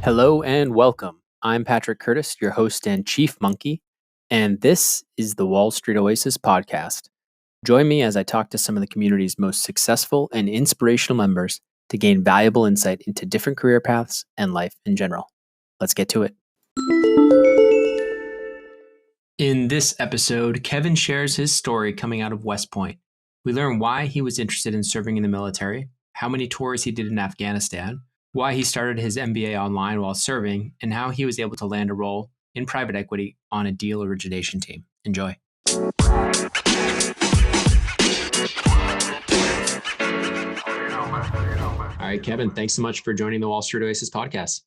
Hello and welcome. I'm Patrick Curtis, your host and chief monkey, and this is the Wall Street Oasis podcast. Join me as I talk to some of the community's most successful and inspirational members to gain valuable insight into different career paths and life in general. Let's get to it. In this episode, Kevin shares his story coming out of West Point. We learn why he was interested in serving in the military, how many tours he did in Afghanistan, why he started his MBA online while serving, and how he was able to land a role in private equity on a deal origination team. Enjoy. All right, Kevin, thanks so much for joining the Wall Street Oasis podcast.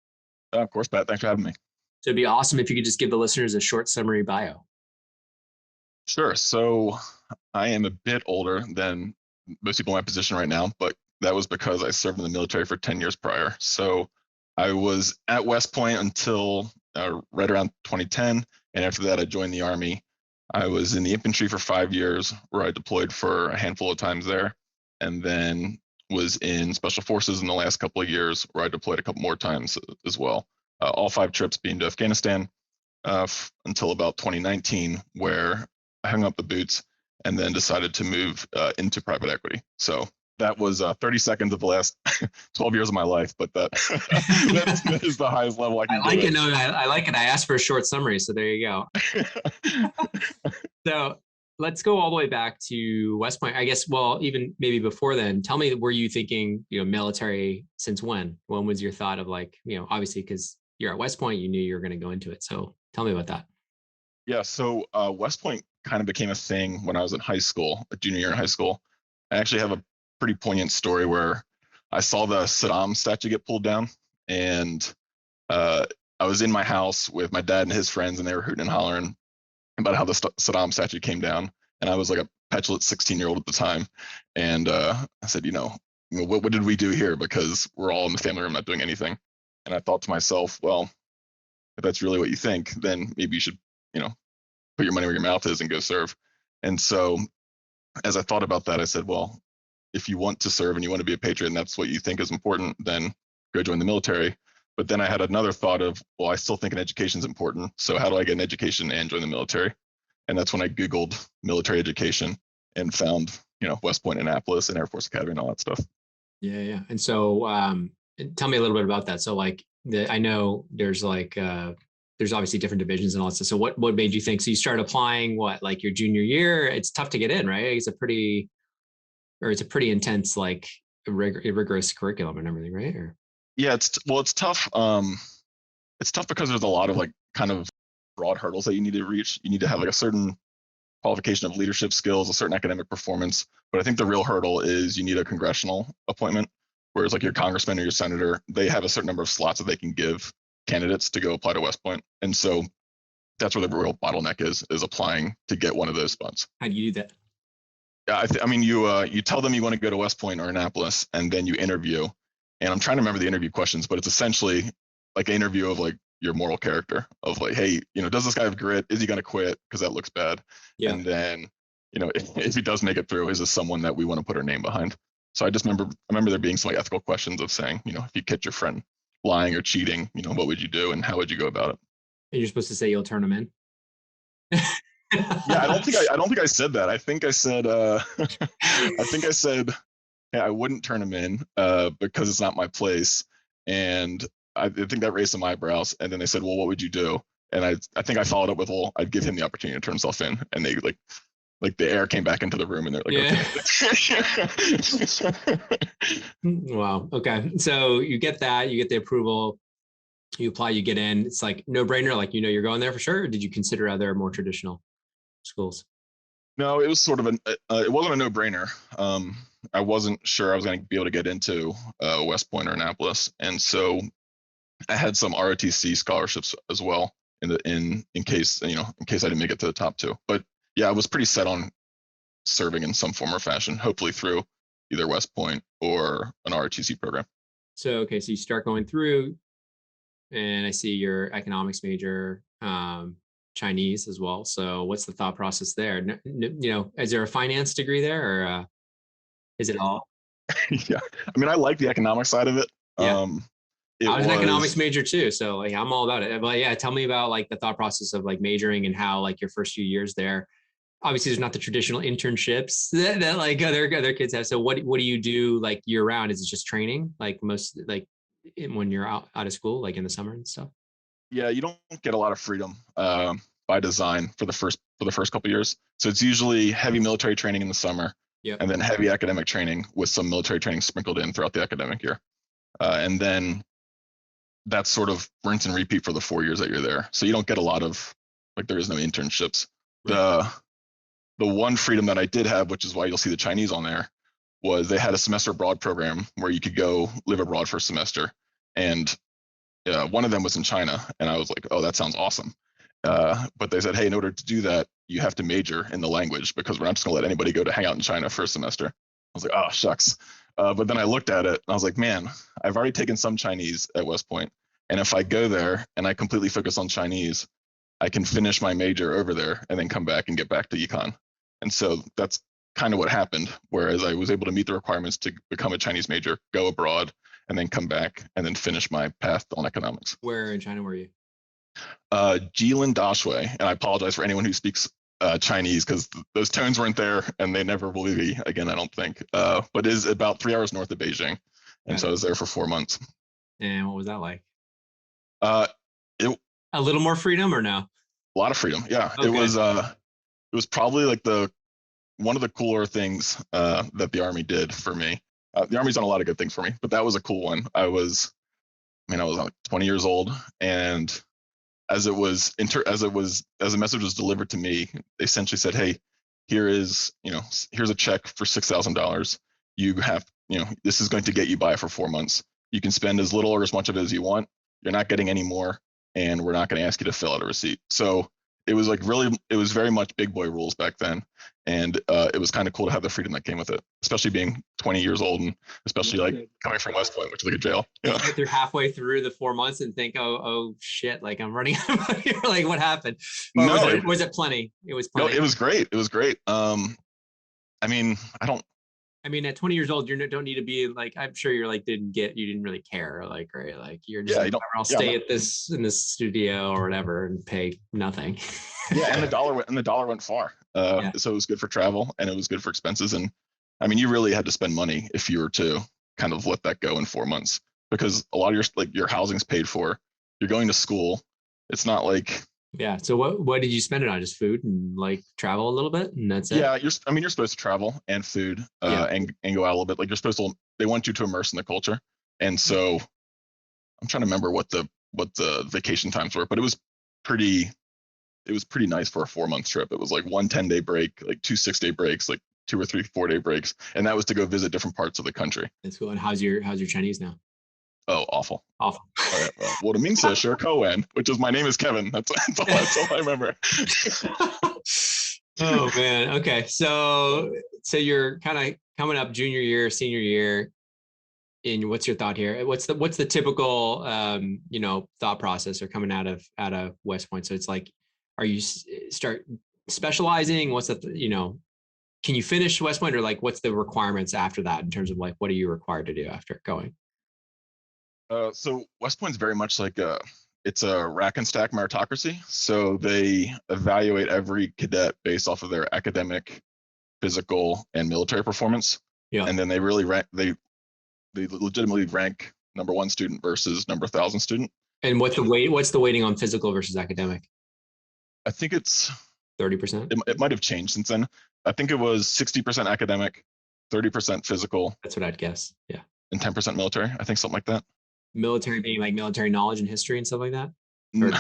Of course, Pat. Thanks for having me. So it'd be awesome if you could just give the listeners a short summary bio. Sure. So I am a bit older than most people in my position right now, but that was because I served in the military for 10 years prior. So I was at West Point until right around 2010. And after that, I joined the Army. I was in the infantry for 5 years, where I deployed for a handful of times there, and then was in Special Forces in the last couple of years, where I deployed a couple more times as well. All 5 trips being to Afghanistan until about 2019, where I hung up the boots and then decided to move into private equity. So that was 30 seconds of the last 12 years of my life, but that is the highest level I can I like it. No, I like it. I asked for a short summary, so there you go. So let's go all the way back to West Point. I guess, well, even maybe before then, tell me, were you thinking, military since when? When was your thought of obviously because you're at West Point, you knew you were going to go into it. So tell me about that. Yeah, so West Point kind of became a thing when I was in high school, a junior year in high school. I actually have a pretty poignant story where I saw the Saddam statue get pulled down, and I was in my house with my dad and his friends, and they were hooting and hollering about how the Saddam statue came down. And I was like a petulant 16-year-old at the time. And I said, what did we do here? Because we're all in the family room not doing anything. And I thought to myself, well, if that's really what you think, then maybe you should, put your money where your mouth is and go serve. And so as I thought about that, I said, well, if you want to serve and you want to be a patriot and that's what you think is important, then go join the military. But then I had another thought of, well, I still think an education is important. So how do I get an education and join the military? And that's when I Googled military education and found, West Point, Annapolis, and Air Force Academy and all that stuff. Yeah. And so tell me a little bit about that. So I know there's there's obviously different divisions and all that stuff. So what made you think? So you started applying your junior year? It's tough to get in, right? It's a pretty intense, rigorous curriculum and everything, right? Or yeah, it's tough. It's tough because there's a lot of kind of broad hurdles that you need to reach. You need to have a certain qualification of leadership skills, a certain academic performance. But I think the real hurdle is you need a congressional appointment, whereas your congressman or your senator, they have a certain number of slots that they can give candidates to go apply to West Point. And so that's where the real bottleneck is applying to get one of those spots. How do you do that? Yeah, you tell them you want to go to West Point or Annapolis, and then you interview. And I'm trying to remember the interview questions, but it's essentially like an interview of your moral character of hey, does this guy have grit? Is he going to quit because that looks bad? Yeah. And then, if he does make it through, is this someone that we want to put our name behind? So I remember there being some ethical questions of saying, if you catch your friend lying or cheating, what would you do and how would you go about it? And you're supposed to say you'll turn them in. Yeah, I don't think I said that. I think I said yeah, I wouldn't turn him in because it's not my place. And I think that raised some eyebrows. And then they said, well, what would you do? And I think I followed up with, well, I'd give him the opportunity to turn himself in. And they the air came back into the room and they're yeah. Okay. Wow. Okay. So you get that, you get the approval, you apply, you get in. It's no brainer, you're going there for sure. Or did you consider other more traditional schools? No, it was sort of it wasn't a no-brainer. I wasn't sure I was going to be able to get into West Point or Annapolis, and so I had some ROTC scholarships as well in case I didn't make it to the top 2. But yeah, I was pretty set on serving in some form or fashion, hopefully through either West Point or an ROTC program. So you start going through, and I see your economics major, Chinese as well. So what's the thought process there? Is there a finance degree there, or is it all? Yeah, I like the economic side of it. Yeah. I was an economics major too, so like I'm all about it. But yeah, tell me about like the thought process of like majoring and how like your first few years there. Obviously, there's not the traditional internships that like other kids have. So what do you do like year round? Is it just training like most like when you're out of school, like in the summer and stuff? Yeah, you don't get a lot of freedom by design for the first couple of years. So it's usually heavy military training in the summer, Yep. and then heavy academic training with some military training sprinkled in throughout the academic year. And then that's sort of rinse and repeat for the 4 years that you're there. So you don't get a lot of like there is no internships. Right. The one freedom that I did have, which is why you'll see the Chinese on there, was they had a semester abroad program where you could go live abroad for a semester. And one of them was in China, and I was like, oh, that sounds awesome. But they said, hey, in order to do that, you have to major in the language because we're not just going to let anybody go to hang out in China for a semester. I was like, oh, shucks. But then I looked at it, and I was like, man, I've already taken some Chinese at West Point. And if I go there and I completely focus on Chinese, I can finish my major over there and then come back and get back to econ. And so that's kind of what happened, whereas I was able to meet the requirements to become a Chinese major, go abroad, and then come back and then finish my path on economics. Where in China were you? Jilin Dashui, and I apologize for anyone who speaks Chinese because those tones weren't there and they never will be again, I don't think. But it is about 3 hours north of Beijing. And so I was there for 4 months. And what was that like? A little more freedom or no? A lot of freedom. Yeah. Okay. It was probably like one of the cooler things that the Army did for me. The Army's done a lot of good things for me, but that was a cool one. I was like 20 years old, and as the message was delivered to me, they essentially said, hey, here's a check for $6,000. You have, this is going to get you by for 4 months. You can spend as little or as much of it as you want. You're not getting any more, and we're not going to ask you to fill out a receipt. So it was it was very much big boy rules back then. And it was kind of cool to have the freedom that came with it, especially being 20 years old and especially like coming from West Point, which is like a jail. Yeah. They're halfway through the 4 months and think, oh shit, like I'm running out of money. Like what happened? Or no, was it plenty? It was plenty. No, it was great. It was great. At 20 years old, you don't need to be like, I'm sure you're like, you didn't really care. Like, right. Like you're just like, I'll stay in this studio or whatever and pay nothing. Yeah. And the dollar went far. So it was good for travel and it was good for expenses. And you really had to spend money if you were to kind of let that go in 4 months, because a lot of your housing's paid for. You're going to school. It's not like. Yeah. So what did you spend it on? Just food and like travel a little bit, and that's it. Yeah, you're supposed to travel and food and go out a little bit. Like they want you to immerse in the culture. And so I'm trying to remember what the vacation times were, but it was pretty nice for a 4 month trip. It was like 1 10-day break, like 2 6-day breaks, like 2 or 3 4-day breaks, and that was to go visit different parts of the country. That's cool. And how's your Chinese now? Oh, awful. Awful. All right, well, it means Sure Cohen, which is my name is Kevin. That's all I remember. Oh man. Okay. So you're kind of coming up junior year, senior year. And what's your thought here? What's the typical thought process or coming out of West Point? So it's like, are you start specializing? What's that? Can you finish West Point, or like what's the requirements after that in terms of like what are you required to do after going? So West Point's very much like it's a rack and stack meritocracy. So they evaluate every cadet based off of their academic, physical, and military performance. Yeah. And then they really they legitimately rank number 1 student versus number 1,000 student. And what's the weighting on physical versus academic? I think it's 30%. It might have changed since then. I think it was 60% academic, 30% physical. That's what I'd guess. Yeah. And 10% military. I think something like that. Military being like military knowledge and history and stuff like that? No.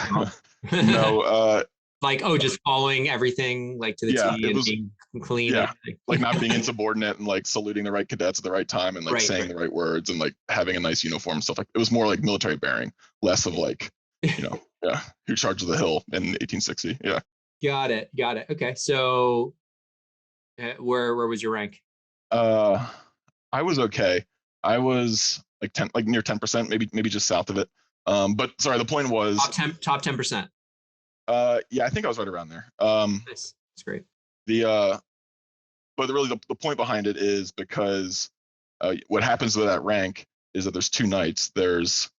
Like, just following everything like to the T and being clean. Yeah. Like not being insubordinate and like saluting the right cadets at the right time and like saying the right words and like having a nice uniform and stuff. Like it was more like military bearing, less of like, who charged the hill in 1860. Yeah. Got it. Okay. So where was your rank? I was okay. I was like 10, like near 10%, maybe just south of it. But sorry, the point was top 10%. Yeah, I think I was right around there. Nice. That's great. But really the point behind it is because what happens with that rank is that there's 2 nights. There's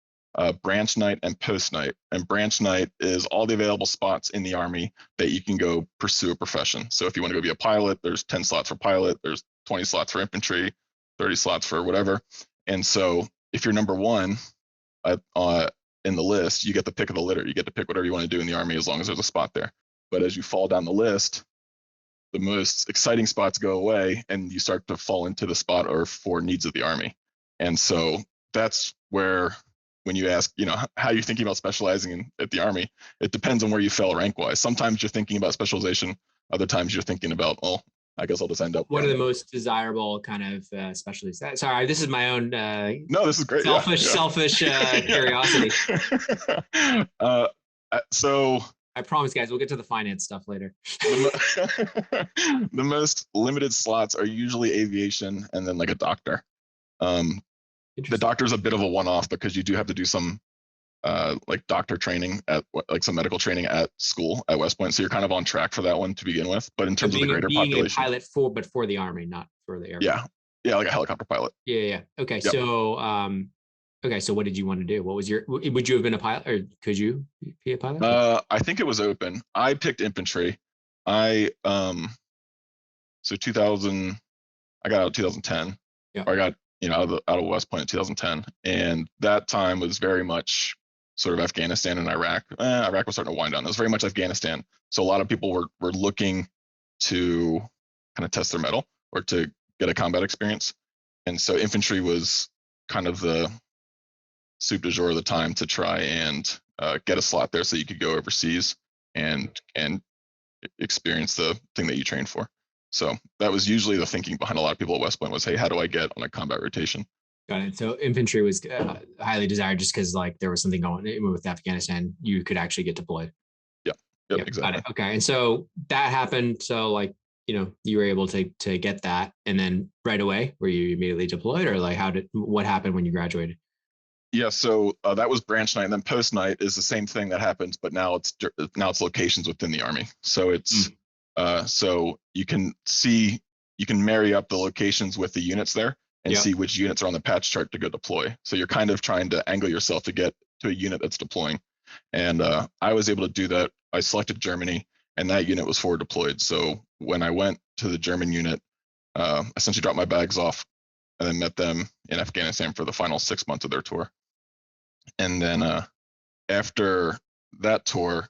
branch night and post night. And branch night is all the available spots in the Army that you can go pursue a profession. So if you want to go be a pilot, there's 10 slots for pilot, there's 20 slots for infantry, 30 slots for whatever. And so if you're number one in the list, you get the pick of the litter. You get to pick whatever you want to do in the Army as long as there's a spot there. But as you fall down the list, the most exciting spots go away and you start to fall into the spot or for needs of the Army. And so that's where, when you ask, how you're thinking about specializing at the Army, it depends on where you fell rank-wise. Sometimes you're thinking about specialization. Other times you're thinking about, I guess I'll just end up. What are the most desirable kind of specialties? Sorry, this is my own. No, this is great. Selfish curiosity. So I promise, guys, we'll get to the finance stuff later. The most limited slots are usually aviation and then like a doctor. The doctor is a bit of a one-off because you do have to do some like doctor training like some medical training at school at West Point. So you're kind of on track for that one to begin with. But in terms of the greater population, being a pilot but for the Army, not for the Airborne. Yeah, like a helicopter pilot. Yeah. Okay, yep. So what did you want to do? Would you have been a pilot, or could you be a pilot? I think it was open. I picked infantry. So 2000, I got out in 2010. Yeah. Or I got out of West Point in 2010, and that time was very much sort of Afghanistan and Iraq. Iraq was starting to wind down. It was very much Afghanistan. So a lot of people were looking to kind of test their mettle or to get a combat experience, and so infantry was kind of the soup du jour of the time to try and get a slot there so you could go overseas and experience the thing that you trained for. So that was usually the thinking behind a lot of people at West Point was, hey, how do I get on a combat rotation? Got it. So infantry was highly desired just because like there was something going with Afghanistan. You could actually get deployed. Yep, exactly. Got it. Okay. And so that happened. So like, you were able to get that, and then right away, were you immediately deployed, or like what happened when you graduated? Yeah, so that was branch night, and then post night is the same thing that happens, but now it's locations within the Army. So it's so you can marry up the locations with the units there and see which units are on the patch chart to go deploy. So you're kind of trying to angle yourself to get to a unit that's deploying. And I was able to do that. I selected Germany, and that unit was forward deployed. So when I went to the German unit, essentially dropped my bags off and then met them in Afghanistan for the final 6 months of their tour. And then after that tour,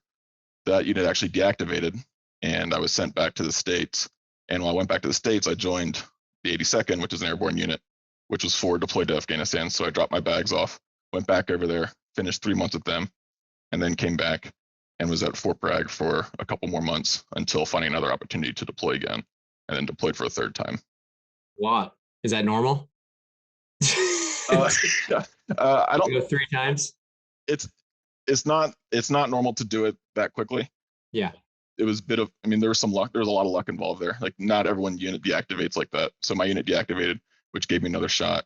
that unit actually deactivated, and I was sent back to the States. And when I went back to the States, I joined the 82nd, which is an airborne unit, which was forward deployed to Afghanistan. So I dropped my bags off, went back over there, finished 3 months with them, and then came back and was at Fort Bragg for a couple more months until finding another opportunity to deploy again, and then deployed for a third time. What? Is that normal? I don't go 3 times. It's not normal to do it that quickly. Yeah. It was there was some luck. There was a lot of luck involved there. Like not everyone unit deactivates like that. So my unit deactivated, which gave me another shot.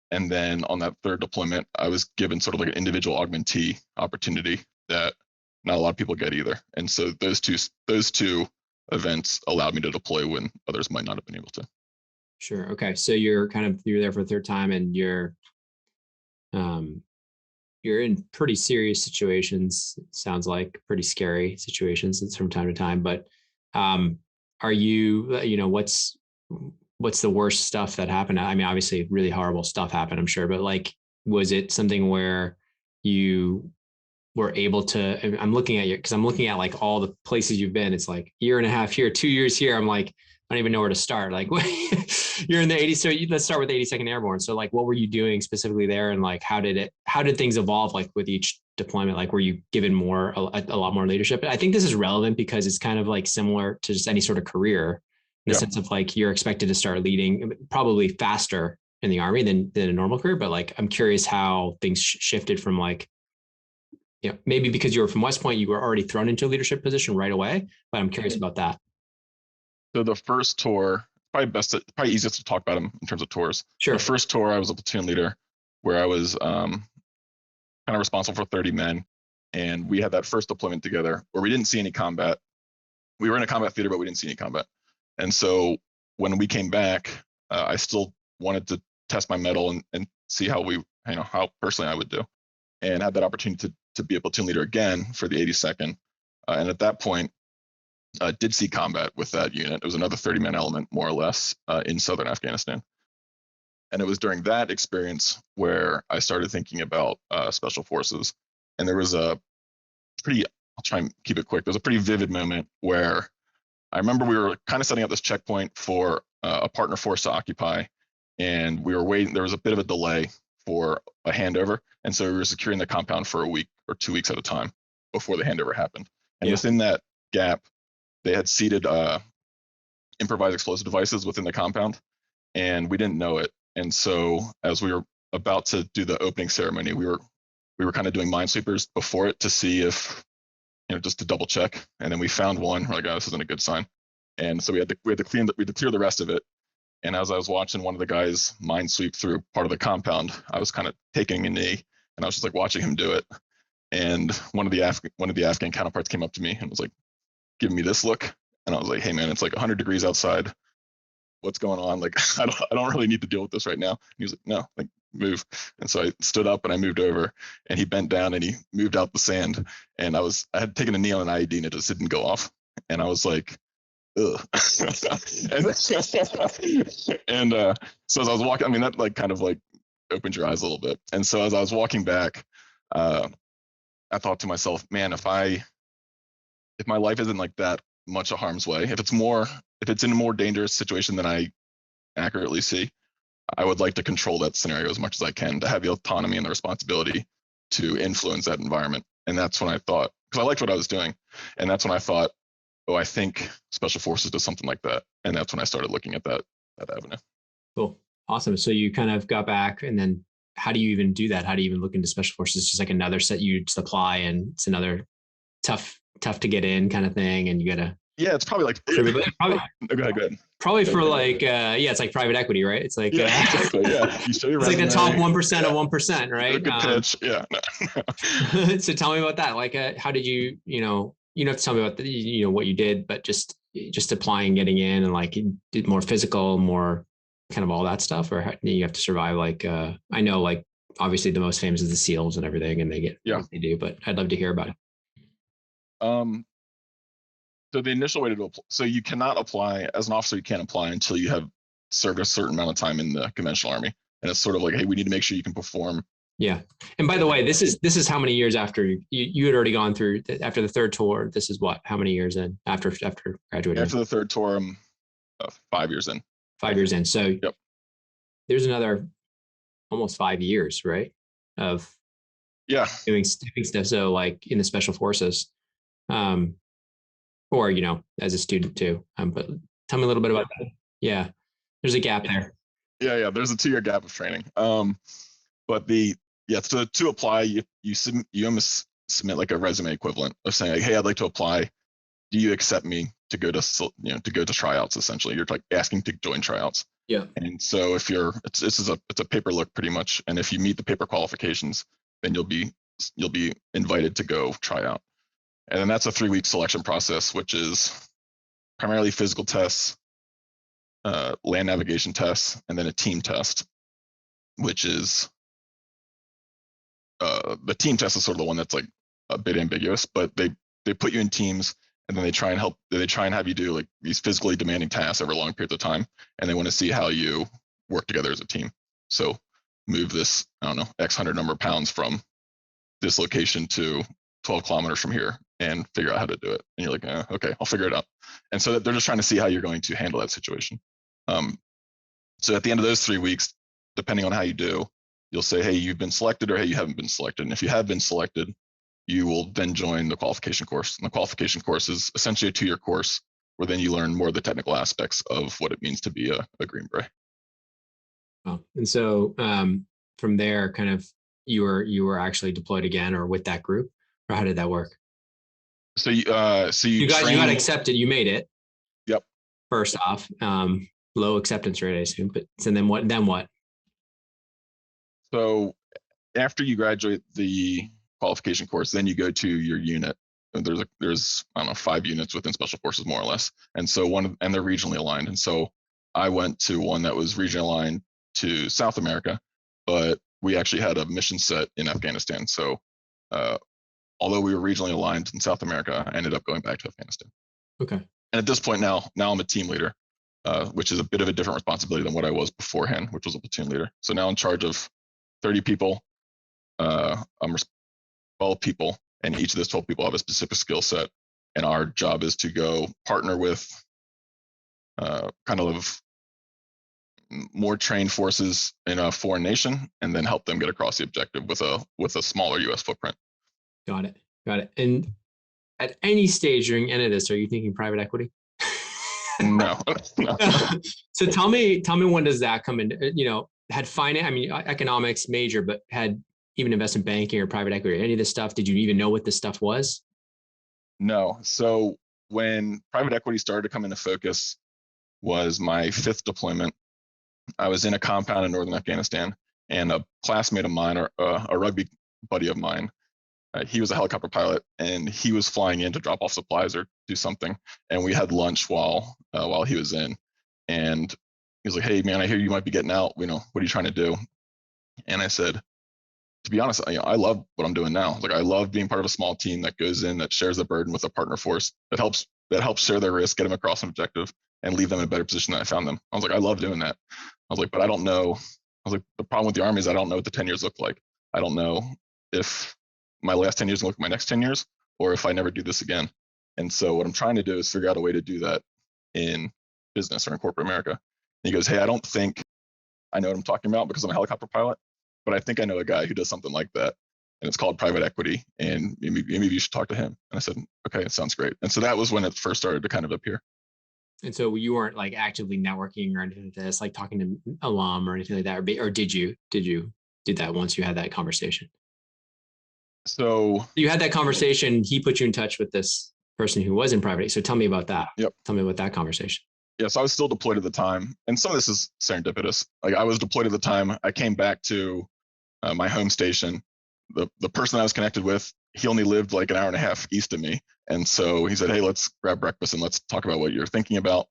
And then on that third deployment, I was given sort of like an individual augmentee opportunity that not a lot of people get either. And so those two events allowed me to deploy when others might not have been able to. Sure. Okay. So you're there for a third time, and you're in pretty serious situations. It sounds like pretty scary situations from time to time. But are you, what's the worst stuff that happened? I mean, obviously really horrible stuff happened, I'm sure, but like, was it something where you were able to, I'm looking at like all the places you've been. It's like 1.5 years here, 2 years here. I'm like, I don't even know where to start. Like you're in the 80s. So let's start with 82nd Airborne. So like, what were you doing specifically there? And like, how did things evolve? Like with each deployment, like were you given a lot more leadership? I think this is relevant because it's kind of like similar to just any sort of career in the sense of like, you're expected to start leading probably faster in the Army than a normal career. But like, I'm curious how things shifted from like, maybe because you were from West Point, you were already thrown into a leadership position right away, but I'm curious about that. So the first tour, probably easiest to talk about them in terms of tours. Sure. The first tour, I was a platoon leader where I was kind of responsible for 30 men. And we had that first deployment together where we didn't see any combat. We were in a combat theater, but we didn't see any combat. And so when we came back, I still wanted to test my mettle and see how how personally I would do. and had that opportunity to be a platoon leader again for the 82nd. And at that point, did see combat with that unit. It was another 30-man element, more or less, in southern Afghanistan. And it was during that experience where I started thinking about special forces. And there was a pretty, I'll try and keep it quick. There was a pretty vivid moment where I remember we were kind of setting up this checkpoint for a partner force to occupy, and we were waiting. There was a bit of a delay for a handover, and so we were securing the compound for a week or 2 weeks at a time before the handover happened. And within that gap, they had seated improvised explosive devices within the compound, and we didn't know it. And so as we were about to do the opening ceremony, we were kind of doing minesweepers before it to see if, just to double check. And then we found one. We're like, oh, this isn't a good sign. And so we had to clear the rest of it. And as I was watching one of the guys minesweep through part of the compound, I was kind of taking a knee, and I was just like watching him do it. And one of the Afghan counterparts came up to me and was like, giving me this look. And I was like, hey man, it's like 100 degrees outside. What's going on? Like, I don't really need to deal with this right now. And he was like, no, like move. And so I stood up and I moved over, and he bent down and he moved out the sand. And I had taken a knee on an IED and it just didn't go off. And I was like, ugh. and so as I was walking, I mean, that like kind of like opened your eyes a little bit. And so as I was walking back, I thought to myself, man, if my life isn't like that much of harm's way, if it's in a more dangerous situation than I accurately see, I would like to control that scenario as much as I can, to have the autonomy and the responsibility to influence that environment. And that's when I thought, because I liked what I was doing, and that's when I thought, oh, I think special forces does something like that. And that's when I started looking at that avenue. Cool. Awesome. So you kind of got back, and then how do you even do that? How do you even look into special forces? It's just like another set you supply, and it's another tough to get in kind of thing. And you gotta, it's probably like go ahead. Probably for like it's like private equity, right? It's like exactly. You show your it's like the top 1% of 1%, right? Good pitch. So tell me about that. Like, how did you don't have to tell me about what you did, but just applying, getting in, and like you did more physical, more kind of all that stuff, or you have to survive. Like I know, like obviously the most famous is the SEALs and everything, and they get what they do, but I'd love to hear about it. So the initial way to apply, so you cannot apply as an officer. You can't apply until you have served a certain amount of time in the conventional army, and it's sort of like, hey, we need to make sure you can perform. Yeah, and by the way, this is how many years after you had already gone through after the third tour. This is what, how many years in after graduating? After the third tour, I'm 5 years in. 5 years in. So there's another almost 5 years, right, of doing stuff. So like in the special forces. Or, as a student too. But tell me a little bit about that. Yeah. There's a gap there. Yeah. There's a 2-year gap of training. But to apply, you almost submit like a resume equivalent of saying like, hey, I'd like to apply. Do you accept me to go to tryouts? Essentially, you're like asking to join tryouts. Yeah. And so if it's a paper look pretty much. And if you meet the paper qualifications, then you'll be invited to go try out. And then that's a 3-week selection process, which is primarily physical tests, land navigation tests, and then a team test, which is the team test is sort of the one that's like a bit ambiguous, but they put you in teams, and then they try and have you do like these physically demanding tasks over long periods of time, and they want to see how you work together as a team. So move this, I don't know, X hundred number of pounds from this location to 12 kilometers from here, and figure out how to do it. And you're like, okay, I'll figure it out. And so they're just trying to see how you're going to handle that situation. So at the end of those 3 weeks, depending on how you do, you'll say, hey, you've been selected, or hey, you haven't been selected. And if you have been selected, you will then join the qualification course. And the qualification course is essentially a 2-year course where then you learn more of the technical aspects of what it means to be a Green Beret. Oh, and so from there, kind of you were actually deployed again, or with that group, or how did that work? So you got accepted. You made it. Yep. First off, low acceptance rate, I assume. But so then what? So after you graduate the qualification course, then you go to your unit. There's I don't know, 5 units within special forces, more or less, and so they're regionally aligned. And so I went to one that was regionally aligned to South America, but we actually had a mission set in Afghanistan. So although we were regionally aligned in South America, I ended up going back to Afghanistan. Okay. And at this point now I'm a team leader, which is a bit of a different responsibility than what I was beforehand, which was a platoon leader. So now in charge of 30 people. I'm 12 people, and each of those 12 people have a specific skill set. And our job is to go partner with kind of more trained forces in a foreign nation, and then help them get across the objective with a smaller U.S. footprint. Got it. And at any stage during any of this, are you thinking private equity? No. So tell me when does that come in? Had finance, economics major, but had even investment banking or private equity, or any of this stuff? Did you even know what this stuff was? No. So when private equity started to come into focus was my 5th deployment. I was in a compound in northern Afghanistan, and a classmate of mine, or a rugby buddy of mine, he was a helicopter pilot, and he was flying in to drop off supplies or do something. And we had lunch while he was in, and he was like, "Hey man, I hear you might be getting out. What are you trying to do?" And I said, to be honest, I love what I'm doing now. Like, I love being part of a small team that goes in, that shares the burden with a partner force, that helps share their risk, get them across an objective, and leave them in a better position than I found them. I was like, I love doing that. I was like, but I don't know. I was like, the problem with the Army is I don't know what the 10 years look like. I don't know if my last 10 years will look like my next 10 years, or if I never do this again. And so what I'm trying to do is figure out a way to do that in business or in corporate America. And he goes, "Hey, I don't think I know what I'm talking about because I'm a helicopter pilot, but I think I know a guy who does something like that, and it's called private equity, and maybe you should talk to him." And I said, "Okay, it sounds great." And so that was when it first started to kind of appear. And so you weren't like actively networking or anything like this, like talking to alum or anything like that, or did you did that once you had that conversation? So you had that conversation. He put you in touch with this person who was in private. So tell me about that. Yep. Tell me about that conversation. Yes, I was still deployed at the time, and some of this is serendipitous. Like, I was deployed at the time. I came back to my home station. The person I was connected with, he only lived like an hour and a half east of me, and so he said, "Hey, let's grab breakfast and let's talk about what you're thinking about."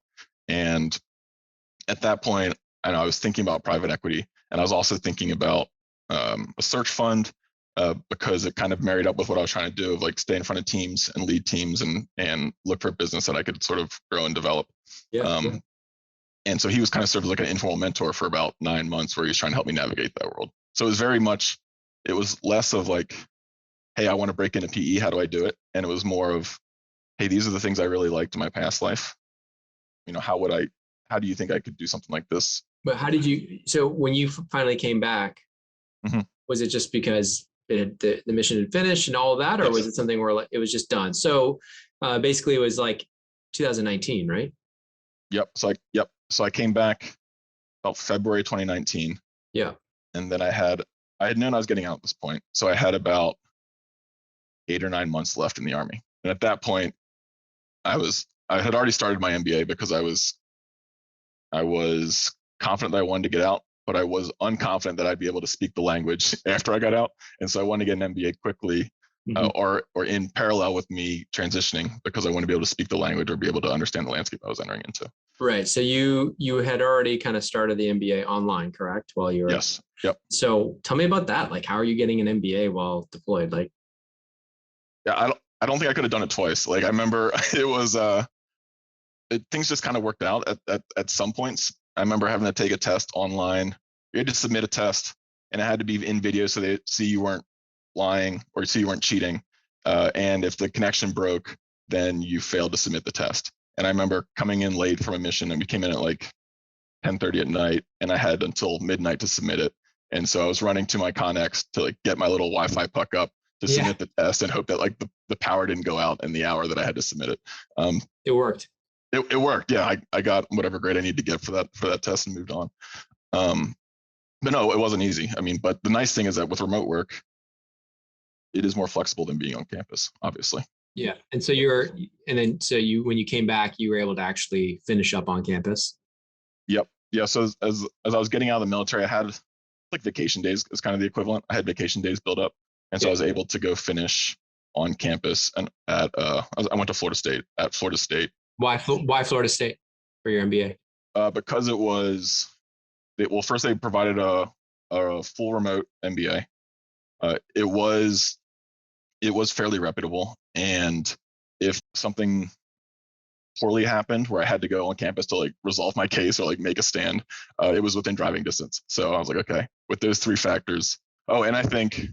And at that point, I was thinking about private equity, and I was also thinking about a search fund, because it kind of married up with what I was trying to do, of like stay in front of teams and lead teams and look for a business that I could sort of grow and develop. Yeah. And so he was kind of served as like an informal mentor for about 9 months, where he was trying to help me navigate that world. So it was very much, it was less of like, "Hey, I want to break into PE. How do I do it?" And it was more of, "Hey, these are the things I really liked in my past life. How do you think I could do something like this?" But so when you finally came back, was it just because the mission had finished and all of that, or was it something where it was just done? So basically it was like 2019, right? Yep. So I came back about February 2019. Yeah. And then I had known I was getting out at this point. So I had about 8 or 9 months left in the Army. And at that point, I had already started my MBA, because I was confident that I wanted to get out, but I was unconfident that I'd be able to speak the language after I got out. And so I wanted to get an MBA quickly, or in parallel with me transitioning, because I wanted to be able to speak the language or be able to understand the landscape I was entering into. Right. So you had already kind of started the MBA online, correct? While you were. Yes. Yep. So tell me about that. Like, how are you getting an MBA while deployed? Like, yeah, I don't think I could have done it twice. Like, I remember it was things just kind of worked out at some points. I remember having to take a test online. You had to submit a test, and it had to be in video so they see you weren't lying or see you weren't cheating. And if the connection broke, then you failed to submit the test. And I remember coming in late from a mission, and we came in at like 10:30 at night, and I had until midnight to submit it. And so I was running to my Connex to like get my little Wi-Fi puck up to submit the test, and hope that like the power didn't go out in the hour that I had to submit it. It worked. It worked. Yeah, I got whatever grade I needed to get for that test and moved on. But no, it wasn't easy. But the nice thing is that with remote work, it is more flexible than being on campus, obviously. Yeah. And so when you came back, you were able to actually finish up on campus. Yep. Yeah. So as I was getting out of the military, I had like vacation days is kind of the equivalent. I had vacation days built up. And so I was able to go finish on campus, and I went to Florida State. Why Florida State for your MBA? Because it was, first they provided a a full remote MBA. It was fairly reputable, and if something poorly happened where I had to go on campus to like resolve my case or like make a stand, it was within driving distance. So I was like, okay, with those three factors. Oh, and I think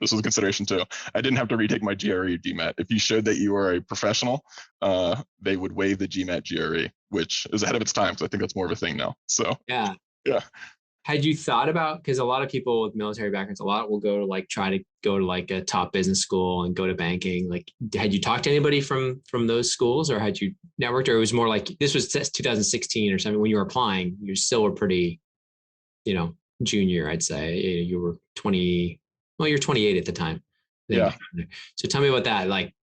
this was a consideration too. I didn't have to retake my GRE GMAT. If you showed that you were a professional, they would waive the GMAT GRE, which is ahead of its time. So I think that's more of a thing now. So Yeah. yeah. Had you thought about, because a lot of people with military backgrounds, a lot will go to like try to go to like a top business school and go to banking. Like, had you talked to anybody from those schools, or had you networked, or it was more like this was 2016 or something when you were applying? You still were pretty, junior, I'd say. You were 20. Well, you're 28 at the time. Yeah. So tell me about that. Like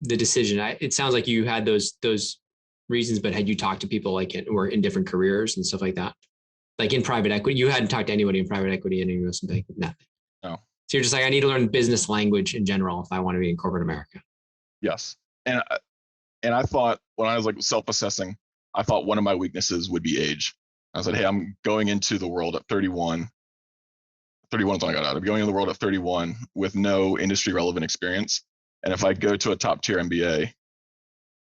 the decision. It sounds like you had those reasons, but had you talked to people like were in different careers and stuff like that? Like in private equity, you hadn't talked to anybody in private equity and investment banking, nothing. No. So you're just like, I need to learn business language in general if I want to be in corporate America. Yes. And I thought when I was like self-assessing, I thought one of my weaknesses would be age. I said, hey, I'm going into the world at 31. 31 is when I got out. I'm going into the world at 31 with no industry relevant experience. And if I go to a top tier MBA,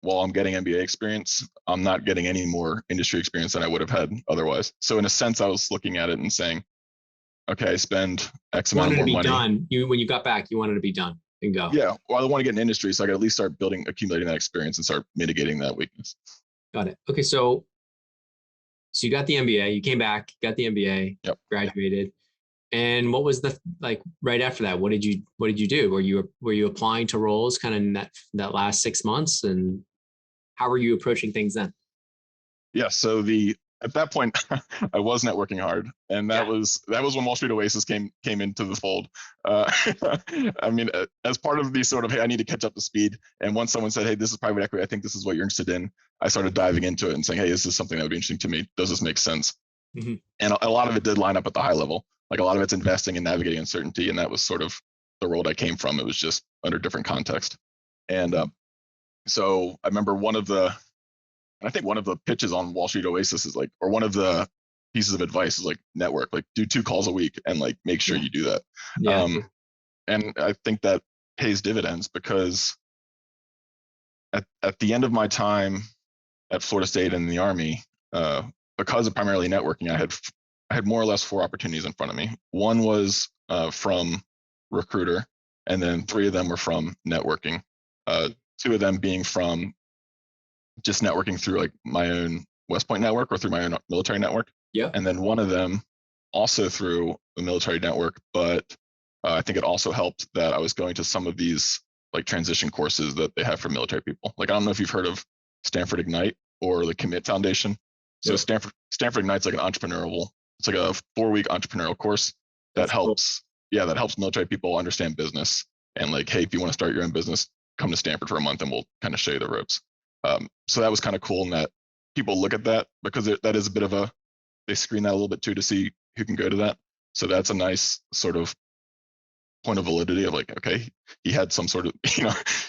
while I'm getting MBA experience, I'm not getting any more industry experience than I would have had otherwise. So in a sense, I was looking at it and saying, okay, I spend X amount more money. Wanted to be done. When you got back, you wanted to be done and go. Yeah. Well, I want to get in industry, so I got to at least start accumulating that experience and start mitigating that weakness. Got it. Okay. So you got the MBA, you came back, got the MBA, yep. Graduated. And what was like right after that? What did you do? Were you applying to roles kind of in that last 6 months, and how were you approaching things then? Yeah. So at that point, I was networking hard, and that was when Wall Street Oasis came into the fold. I mean, as part of the sort of, hey, I need to catch up to speed. And once someone said, hey, this is private equity, I think this is what you're interested in, I started diving into it and saying, hey, is this something that would be interesting to me? Does this make sense? Mm-hmm. And a lot of it did line up at the high level. Like a lot of it's investing and navigating uncertainty, and that was sort of the world I came from. It was just under different context. And so I remember one of the pitches on Wall Street Oasis is like, or one of the pieces of advice is like network, like do 2 calls a week and like make sure you do that. Yeah. And I think that pays dividends because at the end of my time at Florida State and the Army, because of primarily networking, I had more or less 4 opportunities in front of me. One was from recruiter, and then 3 of them were from networking. 2 of them being from just networking through like my own West Point network or through my own military network. Yeah. And then one of them also through the military network, but I think it also helped that I was going to some of these like transition courses that they have for military people. Like, I don't know if you've heard of Stanford Ignite or the Commit Foundation. So yeah. Stanford Ignite's like it's like a 4-week entrepreneurial course that helps military people understand business. And like, hey, if you want to start your own business, come to Stanford for a month and we'll kind of show you the ropes. So that was kind of cool in that people look at that because that is a bit of they screen that a little bit too to see who can go to that. So that's a nice sort of point of validity of like, okay, he had some sort of,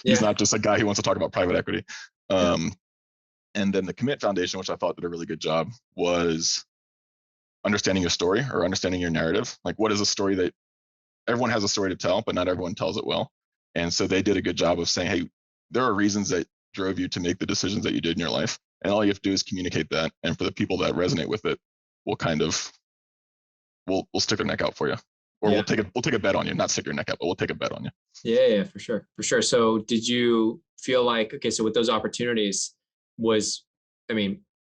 he's not just a guy who wants to talk about private equity. And then the Commit Foundation, which I thought did a really good job, was understanding your story or understanding your narrative. Like, what is a story that everyone has a story to tell, but not everyone tells it well. And so they did a good job of saying, hey, there are reasons that drove you to make the decisions that you did in your life. And all you have to do is communicate that. And for the people that resonate with it, we'll stick their neck out for you. Or we'll take a bet on you, not stick your neck out, but we'll take a bet on you. Yeah, for sure. So did you feel like, okay, so with those opportunities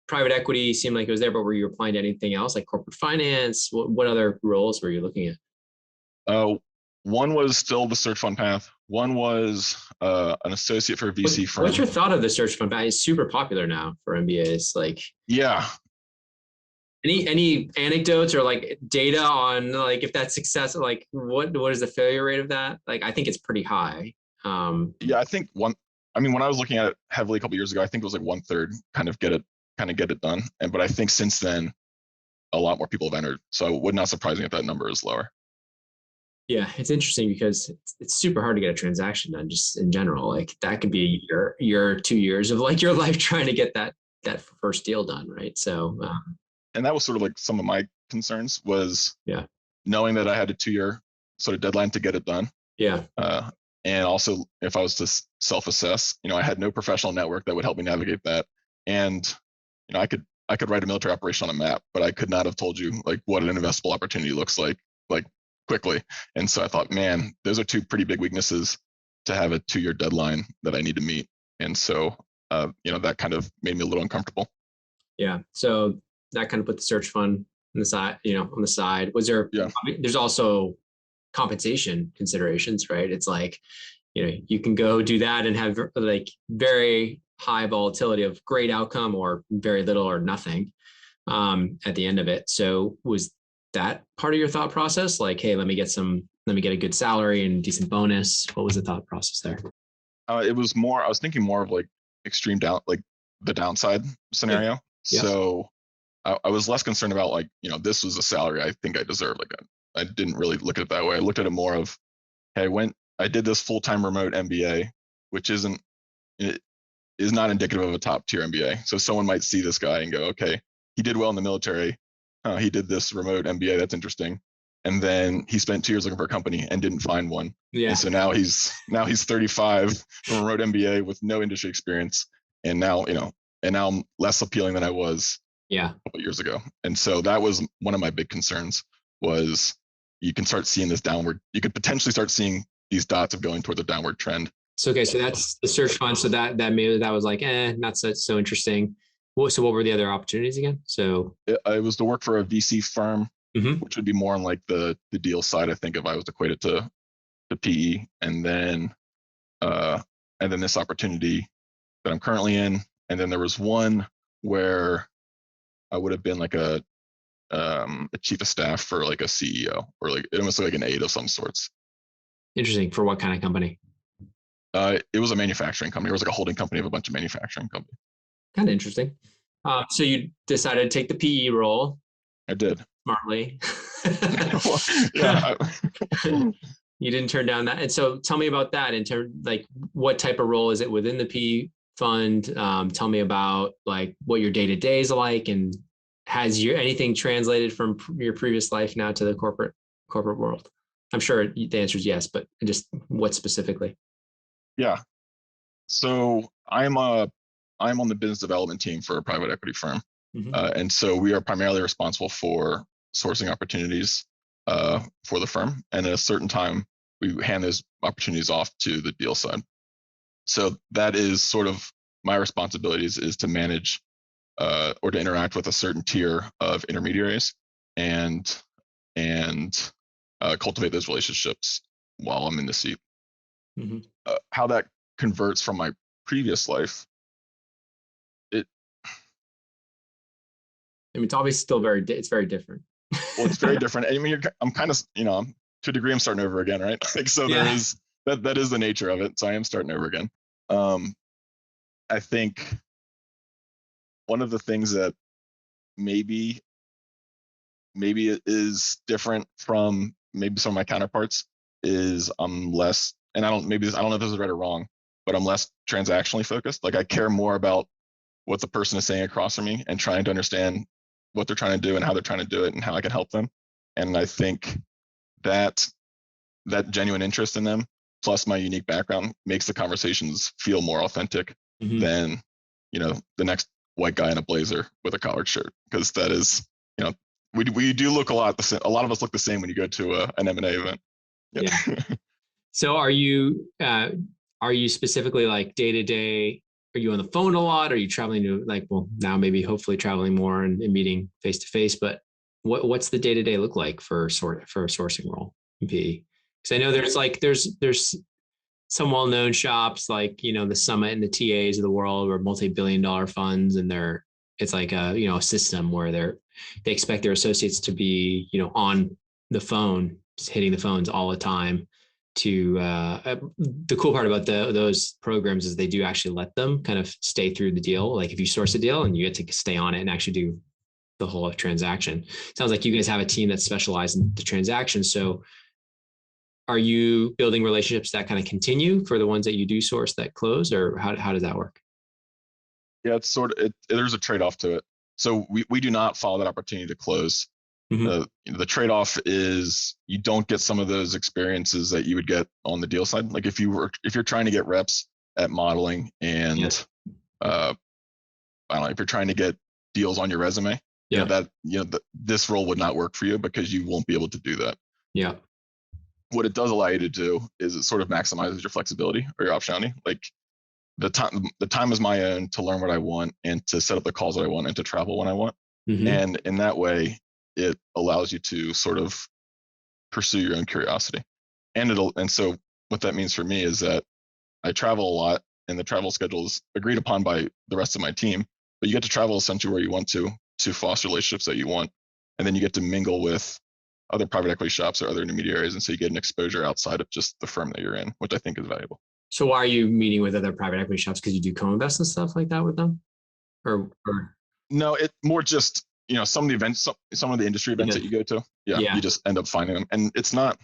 private equity seemed like it was there, but were you applying to anything else like corporate finance? What other roles were you looking at? One was still the search fund path. One was an associate for a VC firm. What's your thought of the search fund path? It's super popular now for MBAs. Like, yeah. Any anecdotes or like data on like if that's successful? Like, what is the failure rate of that? Like, I think it's pretty high. Yeah, I think when I was looking at it heavily a couple of years ago, I think it was like 1/3 kind of get it done. But I think since then, a lot more people have entered. So it would not surprise me if that number is lower. Yeah, it's interesting because it's super hard to get a transaction done just in general. Like that could be a year, 2 years of like your life trying to get that first deal done, right? So, and that was sort of like some of my concerns was Yeah. knowing that I had a 2-year sort of deadline to get it done. Yeah. And also, if I was to self-assess, I had no professional network that would help me navigate that. And I could write a military operation on a map, but I could not have told you like what an investable opportunity looks like quickly. And so I thought, man, those are two pretty big weaknesses to have a 2-year deadline that I need to meet. And so, that kind of made me a little uncomfortable. Yeah. So that kind of put the search fund on the side, on the side. Was there, there's also compensation considerations, right? It's like, you can go do that and have like very high volatility of great outcome or very little or nothing at the end of it. So was that part of your thought process? Like, hey, let me get a good salary and decent bonus. What was the thought process there? It was more, I was thinking more of like extreme down, like the downside scenario. Yeah. So I was less concerned about like, this was a salary I think I deserved. Like I didn't really look at it that way. I looked at it more of, hey, I did this full-time remote MBA, which is not indicative of a top tier MBA. So someone might see this guy and go, okay, he did well in the military. He did this remote MBA. That's interesting. And then he spent 2 years looking for a company and didn't find one. Yeah. And so now he's 35 from a remote MBA with no industry experience. And now, now I'm less appealing than I was a couple years ago. And so that was one of my big concerns was you can start seeing this downward. You could potentially start seeing these dots of going towards a downward trend. So, okay. So that's the search fund. So that was like, not so interesting. So what were the other opportunities again? So it was to work for a VC firm, which would be more on like the deal side, I think, if I was to equate it to PE, and then this opportunity that I'm currently in, and then there was one where I would have been like a chief of staff for like a CEO, or like it almost like an aide of some sorts. Interesting. For what kind of company? It was a manufacturing company. It was like a holding company of a bunch of manufacturing companies. Kind of interesting. So you decided to take the PE role. I did. Smartly. Well, yeah. You didn't turn down that. And so tell me about that in terms, like, what type of role is it within the PE fund? Tell me about like what your day-to-day is like, and has anything translated from your previous life now to the corporate world? I'm sure the answer is yes, but just what specifically? Yeah. So I'm on the business development team for a private equity firm. And so we are primarily responsible for sourcing opportunities for the firm. And at a certain time, we hand those opportunities off to the deal side. So that is sort of my responsibilities, is to manage or to interact with a certain tier of intermediaries and cultivate those relationships while I'm in the seat. How that converts from my previous life, it's obviously still it's very different. Well, it's very different. I mean, I'm kind of, to a degree, I'm starting over again, right? Like, so there is that is the nature of it. So I am starting over again. I think one of the things that maybe it is different from maybe some of my counterparts is I'm less, and I don't know if this is right or wrong, but I'm less transactionally focused. Like I care more about what the person is saying across from me and trying to understand what they're trying to do and how they're trying to do it and how I can help them. And I think that genuine interest in them, plus my unique background, makes the conversations feel more authentic than, the next white guy in a blazer with a collared shirt. Because that is, we do look a lot the same. A lot of us look the same when you go to an M&A event. Yeah. So are you specifically like day to day? Are you on the phone a lot? Are you traveling to now maybe hopefully traveling more and meeting face to face? But what's the day to day look like for a sourcing role in PE? Because I know there's some well known shops like the Summit and the TAs of the world, or multi-billion-dollar funds, and it's like a system where they expect their associates to be on the phone, just hitting the phones all the time. The cool part about those programs is they do actually let them kind of stay through the deal. Like if you source a deal and you get to stay on it and actually do the whole transaction. Sounds like you guys have a team that's specialized in the transaction. So are you building relationships that kind of continue for the ones that you do source that close, or how does that work? Yeah, it's there's a trade-off to it. So we do not follow that opportunity to close. The trade-off is you don't get some of those experiences that you would get on the deal side. Like if you're trying to get reps at modeling and I don't know, if you're trying to get deals on your resume, this role would not work for you because you won't be able to do that. Yeah. What it does allow you to do is it sort of maximizes your flexibility or your optionality. Like the time is my own to learn what I want and to set up the calls that I want and to travel when I want. And in that way, it allows you to sort of pursue your own curiosity. And so what that means for me is that I travel a lot and the travel schedule is agreed upon by the rest of my team, but you get to travel essentially where you want to foster relationships that you want. And then you get to mingle with other private equity shops or other intermediaries. And so you get an exposure outside of just the firm that you're in, which I think is valuable. So why are you meeting with other private equity shops? Because you do co-invest and stuff like that with them? Or no, it more just, some of the events, some of the industry events that you go to, you just end up finding them. And it's not,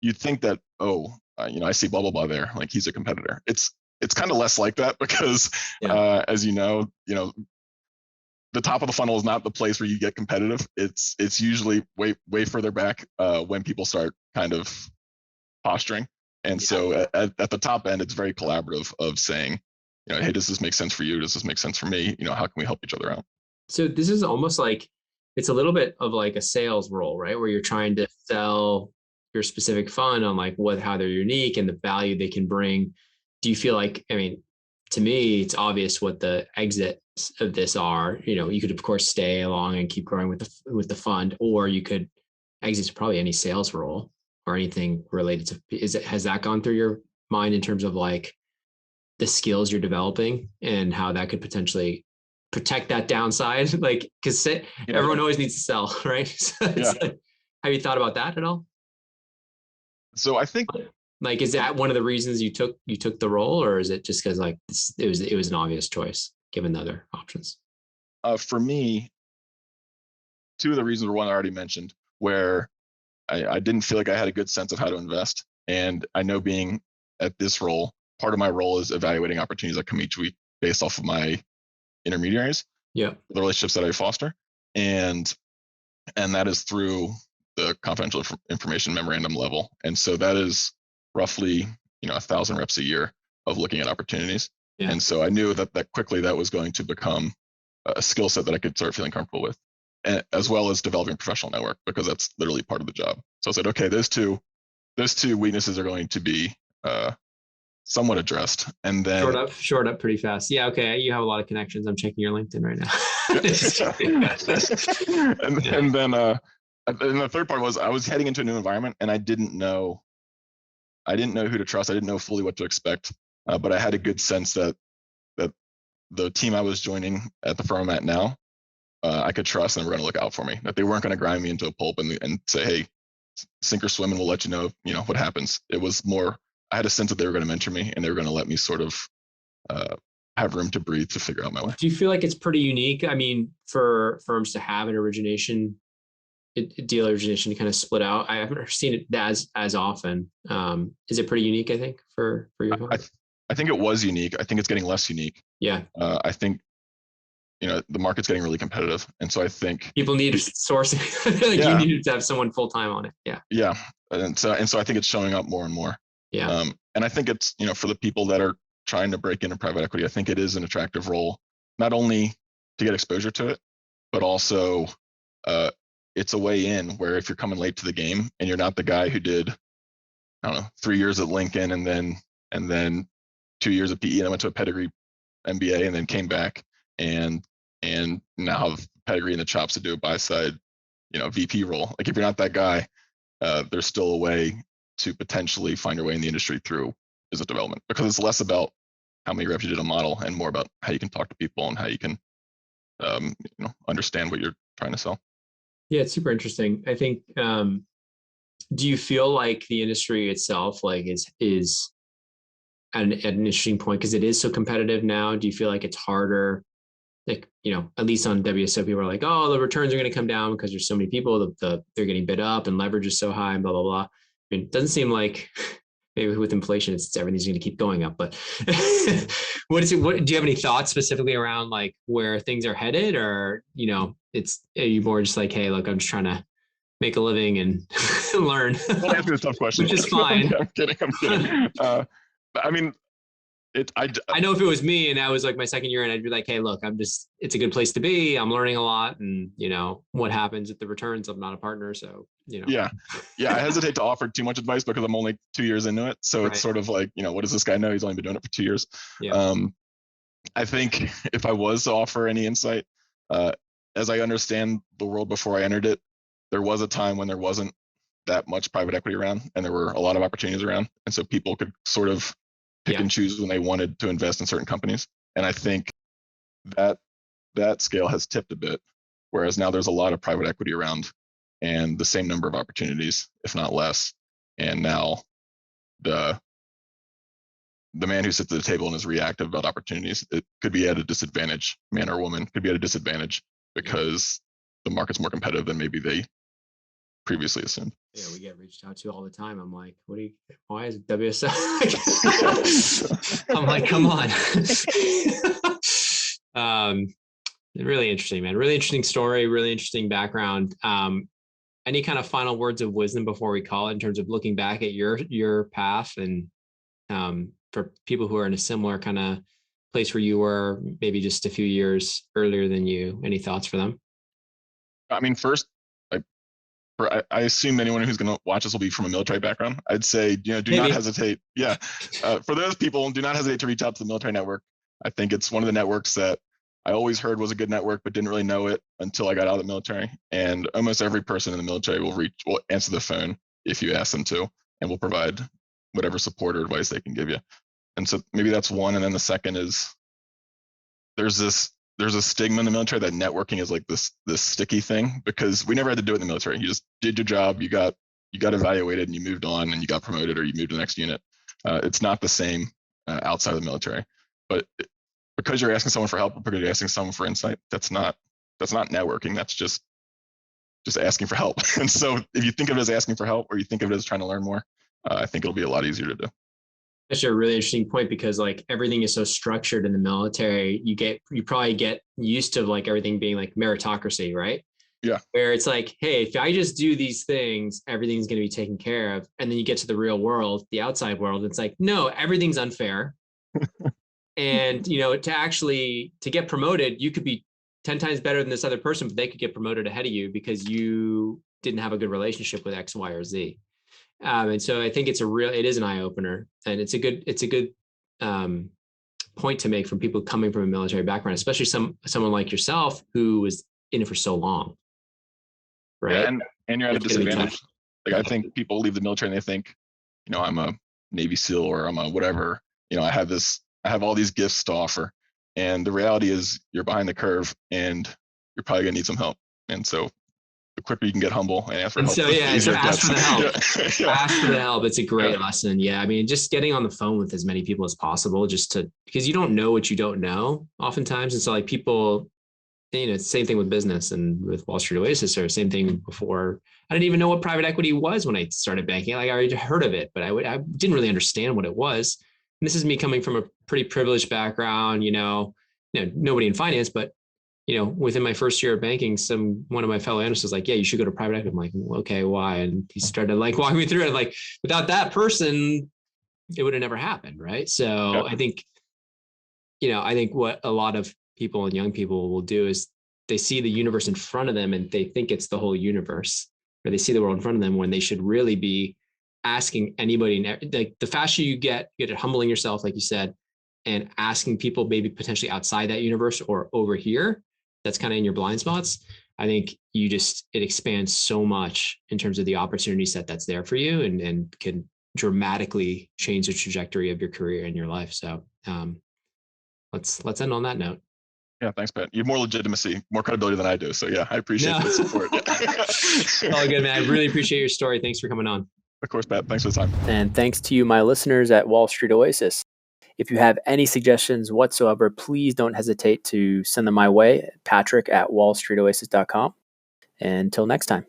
you'd think that, I see blah, blah, blah there, like he's a competitor. It's kind of less like that because as the top of the funnel is not the place where you get competitive. It's usually way further back when people start kind of posturing. And so at the top end, it's very collaborative of saying, hey, does this make sense for you? Does this make sense for me? How can we help each other out? So this is almost like, it's a little bit of like a sales role, right? Where you're trying to sell your specific fund on like how they're unique and the value they can bring. Do you feel like, to me, it's obvious what the exits of this are. You could of course stay along and keep growing with the fund, or you could exit to probably any sales role or anything related to. Has that gone through your mind in terms of like the skills you're developing and how that could potentially protect that downside? Like, because everyone always needs to sell, right? So have you thought about that at all? So I think, like, is that one of the reasons you took the role, or is it just because like it was an obvious choice given the other options? For me, two of the reasons were one I already mentioned, where I didn't feel like I had a good sense of how to invest. And I know being at this role, part of my role is evaluating opportunities that come each week based off of my intermediaries, the relationships that I foster. And that is through the confidential information memorandum level. And so that is roughly, 1,000 reps a year of looking at opportunities. Yeah. And so I knew that quickly that was going to become a skill set that I could start feeling comfortable with, as well as developing a professional network, because that's literally part of the job. So I said, okay, those two weaknesses are going to be somewhat addressed. And then short up pretty fast. Yeah. Okay. You have a lot of connections. I'm checking your LinkedIn right now. and then and the third part was I was heading into a new environment and I didn't know who to trust. I didn't know fully what to expect, but I had a good sense that the team I was joining at the firm I'm at now, I could trust and they were going to look out for me, that they weren't going to grind me into a pulp and say, hey, sink or swim and we'll let you know, what happens. It was more, I had a sense that they were going to mentor me and they were going to let me sort of have room to breathe to figure out my way. Do you feel like it's pretty unique? For firms to have an deal origination kind of split out. I haven't seen it as often. Is it pretty unique, I think, for your firm? I think it was unique. I think it's getting less unique. Yeah. I think, the market's getting really competitive. And so I think people need sourcing. You need to have someone full-time on it. Yeah. Yeah. And so I think it's showing up more and more. Yeah. And I think it's, for the people that are trying to break into private equity, I think it is an attractive role, not only to get exposure to it, but also it's a way in where if you're coming late to the game and you're not the guy who did, 3 years at Lincoln and then 2 years at PE and then went to a pedigree MBA and then came back and now have pedigree and the chops to do a buy side, VP role. Like if you're not that guy, there's still a way to potentially find your way in the industry through business development, because it's less about how many reps you did a model and more about how you can talk to people and how you can, understand what you're trying to sell. Yeah, it's super interesting. I think, do you feel like the industry itself is at an interesting point because it is so competitive now? Do you feel like it's harder? Like, at least on WSO, people are like, oh, the returns are going to come down because there's so many people, they're getting bid up and leverage is so high and blah, blah, blah. It doesn't seem like maybe with inflation, everything's going to keep going up, but what do you have any thoughts specifically around like where things are headed, or, you more just like, hey, look, I'm just trying to make a living and learn, Don't ask me a tough question. which is fine. I'm kidding. I mean, I know if it was me and I was like my second year and I'd be like, hey, look, it's a good place to be. I'm learning a lot. And what happens at the returns, I'm not a partner. So, Yeah. I hesitate to offer too much advice because I'm only 2 years into it. So Right. It's sort of like, what does this guy know? He's only been doing it for 2 years. Yeah. I think if I was to offer any insight, as I understand the world before I entered it, there was a time when there wasn't that much private equity around and there were a lot of opportunities around. And so people could sort of pick and choose when they wanted to invest in certain companies. And I think that scale has tipped a bit, whereas now there's a lot of private equity around and the same number of opportunities, if not less. And now the man who sits at the table and is reactive about opportunities, it could be at a disadvantage, man or woman, could be at a disadvantage because the market's more competitive than maybe they previously assumed. Yeah, we get reached out to all the time. I'm like, why is it WSO? I'm like, come on. Really interesting, man. Really interesting story, really interesting background. Any kind of final words of wisdom before we call it in terms of looking back at your path and for people who are in a similar kind of place where you were maybe just a few years earlier than you, any thoughts for them? I mean, first, I assume anyone who's going to watch this will be from a military background. I'd say, do not hesitate. Yeah. For those people, do not hesitate to reach out to the military network. I think it's one of the networks that I always heard was a good network, but didn't really know it until I got out of the military. And almost every person in the military will answer the phone if you ask them to, and will provide whatever support or advice they can give you. And so maybe that's one. And then the second is there's a stigma in the military that networking is like this sticky thing, because we never had to do it in the military. You just did your job, you got evaluated and you moved on and you got promoted or you moved to the next unit. It's not the same outside of the military. But because you're asking someone for help, or because you're asking someone for insight, that's not networking. That's just asking for help. And so if you think of it as asking for help, or you think of it as trying to learn more, I think it'll be a lot easier to do. That's a really interesting point, because like everything is so structured in the military. You probably get used to like everything being like meritocracy, right? Yeah. Where it's like, hey, if I just do these things, everything's going to be taken care of. And then you get to the real world, the outside world. It's like, no, everything's unfair. And, to get promoted, you could be 10 times better than this other person, but they could get promoted ahead of you because you didn't have a good relationship with X, Y, or Z. And so I think it is an eye opener, and it's a good point to make from people coming from a military background, especially someone like yourself who was in it for so long. Right. Yeah, and you're at a disadvantage. Like I think people leave the military and they think, I'm a Navy SEAL or I'm a whatever, I have all these gifts to offer. And the reality is you're behind the curve and you're probably gonna need some help. And so the quicker you can get humble and ask for help. So ask for the help. Ask for the help. It's a great lesson. Yeah. I mean, just getting on the phone with as many people as possible, because you don't know what you don't know oftentimes. And so like people, same thing with business and with Wall Street Oasis, or same thing before. I didn't even know what private equity was when I started banking. Like I already heard of it, but I didn't really understand what it was. And this is me coming from a pretty privileged background, nobody in finance, but within my first year of banking, one of my fellow analysts was like, yeah, you should go to private equity. I'm like, okay, why? And he started like walking me through it. Like without that person, it would have never happened. Right. So I think what a lot of people and young people will do is they see the universe in front of them and they think it's the whole universe, or they see the world in front of them when they should really be asking anybody. Like the faster you get at humbling yourself, like you said, and asking people maybe potentially outside that universe or over here, that's kind of in your blind spots. I think it expands so much in terms of the opportunity set that's there for you, and can dramatically change the trajectory of your career and your life. So let's end on that note. Yeah, thanks, Pat. You have more legitimacy, more credibility than I do. So yeah, I appreciate the support. All good, man. I really appreciate your story. Thanks for coming on. Of course, Pat. Thanks for the time. And thanks to you, my listeners at Wall Street Oasis. If you have any suggestions whatsoever, please don't hesitate to send them my way, Patrick@wallstreetoasis.com. Until next time.